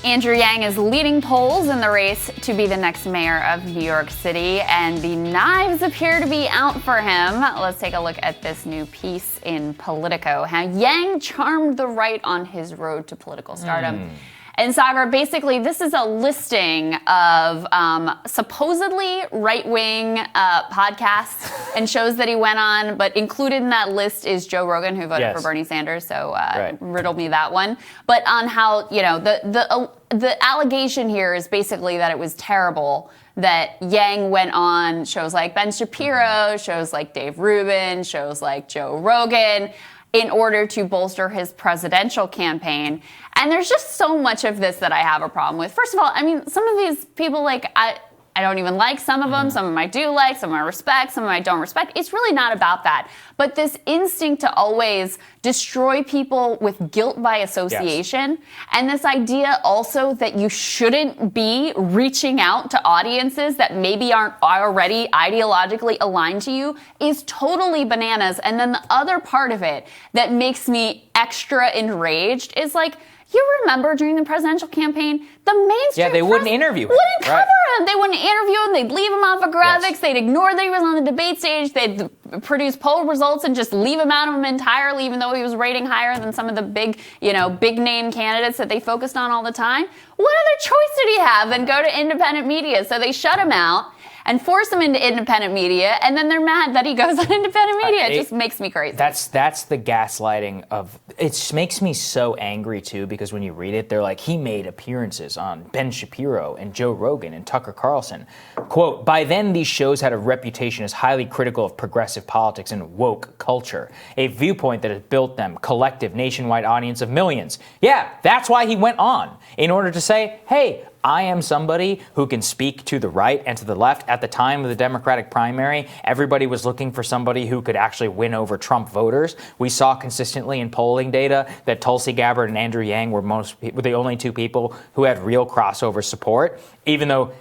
Andrew Yang is leading polls in the race to be the next mayor of New York City, and the knives appear to be out for him. Let's take a look at this new piece in Politico, how Yang charmed the right on his road to political stardom. And Saagar, basically, this is a listing of supposedly right-wing podcasts and shows that he went on, but included in that list is Joe Rogan, who voted for Bernie Sanders, so riddle me that one. But on how, you know, the allegation here is basically that it was terrible that Yang went on shows like Ben Shapiro, shows like Dave Rubin, shows like Joe Rogan, in order to bolster his presidential campaign. And there's just so much of this that I have a problem with. First of all, I mean, some of these people, like, I don't even like some of them. Some of them I do like, some of them I respect, some of them I don't respect. It's really not about that. But this instinct to always destroy people with guilt by association, and this idea also that you shouldn't be reaching out to audiences that maybe aren't already ideologically aligned to you, is totally bananas. And then the other part of it that makes me extra enraged is, like, you remember during the presidential campaign, the mainstream they wouldn't interview him. Wouldn't cover him. They wouldn't interview him. They'd leave him off of graphics. They'd ignore that he was on the debate stage. They'd produce poll results and just leave him out of them entirely, even though he was rating higher than some of the big name candidates that they focused on all the time. What other choice did he have than go to independent media? So they shut him out and force him into independent media, and then they're mad that he goes on independent media. It just makes me crazy. That's the gaslighting of... It just makes me so angry, too, because when you read it, they're like, he made appearances on Ben Shapiro and Joe Rogan and Tucker Carlson. Quote, by then, these shows had a reputation as highly critical of progressive politics and woke culture, a viewpoint that has built them collective nationwide audience of millions. Yeah, that's why he went on, in order to say, hey, I am somebody who can speak to the right and to the left. At the time of the Democratic primary, everybody was looking for somebody who could actually win over Trump voters. We saw consistently in polling data that Tulsi Gabbard and Andrew Yang were the only two people who had real crossover support, even though,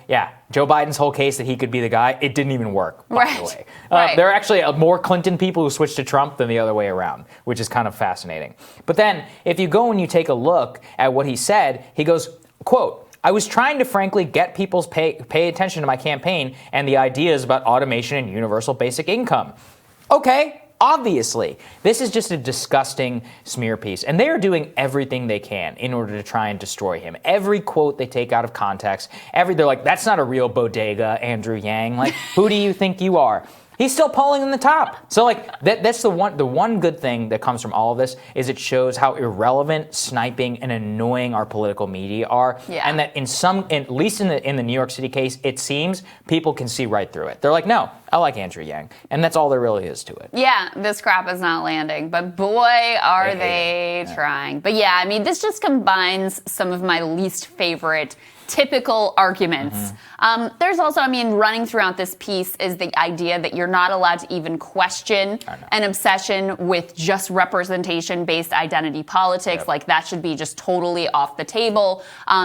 Joe Biden's whole case that he could be the guy, it didn't even work, by the way. There are actually more Clinton people who switched to Trump than the other way around, which is kind of fascinating. But then, if you go and you take a look at what he said, he goes, quote, I was trying to, frankly, get people's pay attention to my campaign and the ideas about automation and universal basic income. Okay, obviously. This is just a disgusting smear piece. And they are doing everything they can in order to try and destroy him. Every quote they take out of context, they're like, that's not a real bodega, Andrew Yang. Like, who do you think you are? He's still polling in the top. So, like, that's the one good thing that comes from all of this is it shows how irrelevant, sniping, and annoying our political media are. Yeah. And that at least in the New York City case, it seems people can see right through it. They're like, no, I like Andrew Yang. And that's all there really is to it. Yeah, this crap is not landing. But boy, are they trying. But yeah, I mean, this just combines some of my least favorite typical arguments. There's also, running throughout this piece is the idea that you're not allowed to even question an obsession with just representation-based identity politics. Like, that should be just totally off the table.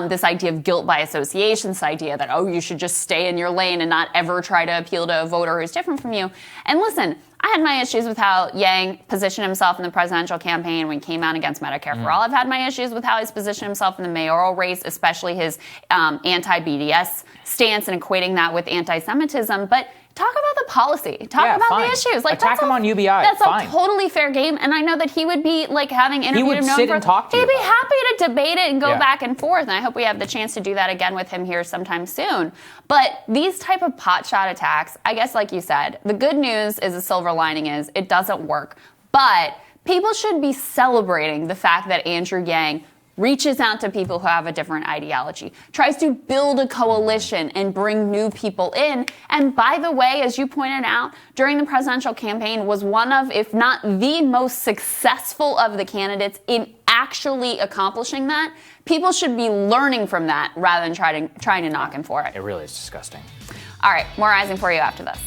This idea of guilt by association, this idea that, you should just stay in your lane and not ever try to appeal to a voter who's different from you. And listen, I had my issues with how Yang positioned himself in the presidential campaign when he came out against Medicare for All. I've had my issues with how he's positioned himself in the mayoral race, especially his anti-BDS stance and equating that with anti-Semitism. But talk about the policy. Talk about the issues. Like, attack him on UBI. That's a totally fair game. And I know that he would be, like, having interviewed him. He would sit and talk to you. He'd be happy to debate it and go back and forth. And I hope we have the chance to do that again with him here sometime soon. But these type of potshot attacks, I guess, like you said, the good news is the silver lining is it doesn't work. But people should be celebrating the fact that Andrew Yang reaches out to people who have a different ideology, tries to build a coalition and bring new people in. And by the way, as you pointed out, during the presidential campaign was one of, if not the most successful of the candidates in actually accomplishing that. People should be learning from that rather than trying to knock him for it. It really is disgusting. All right, more Rising for you after this.